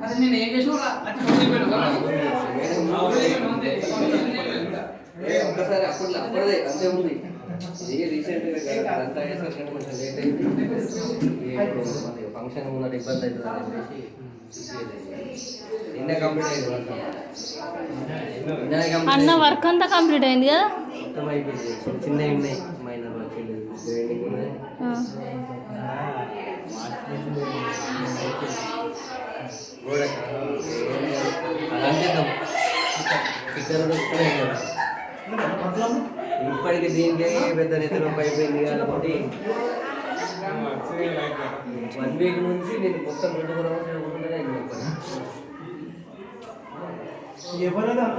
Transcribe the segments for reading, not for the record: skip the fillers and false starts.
అదే నేను ఏం చేసినా ఒక్కసారి అప్పటిదే అంతే ఉంది. ఇది రీసెంట్గా అంతా వేసారు కానీ కొంచెం లేట్ అయింది. ఇప్పుడు ఫంక్షన్ ఉన్నట్టు ఇబ్బంది అవుతుంది అని చెప్పేసి నిన్న కంప్లీట్ అయింది. అన్న వర్క్ అంతా కంప్లీట్ అయింది కదా, మొత్తం అయిపోయింది. చిన్న ఉన్నాయి మైనర్ వర్క్ గ్రైండింగ్ ఉన్నాయి. అంతేద్దాం ఇప్పటికి దీనికి పెద్ద నిద్రలోకి అయిపోయింది కాబట్టి 1 వీక్ నుంచి నేను మొత్తం 2 రోజులు చదువుకుంటూనే ఎవరైనా అంత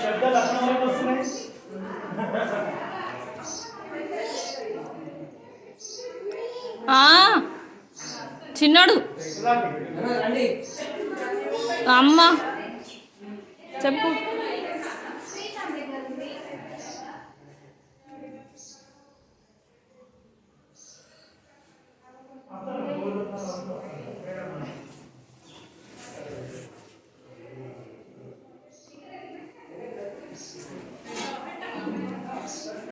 శబ్దాలు అక్కడ వస్తున్నాయి. చిన్నోడు అమ్మ చెప్పు.